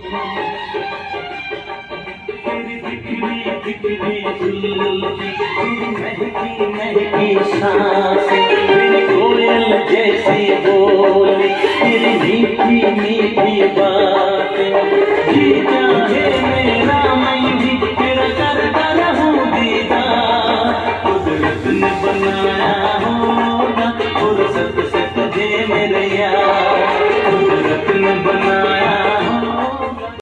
तेरी बिखरी बिखरी जुल्फी, तेरी महकी महकी सांसें, तेरी कोयल जैसी बोली, तेरी मीठी मीठी बातें, जी चाहे मेरा मैं भी तेरा करता रहूं दीदार। कुदरत ने बनाया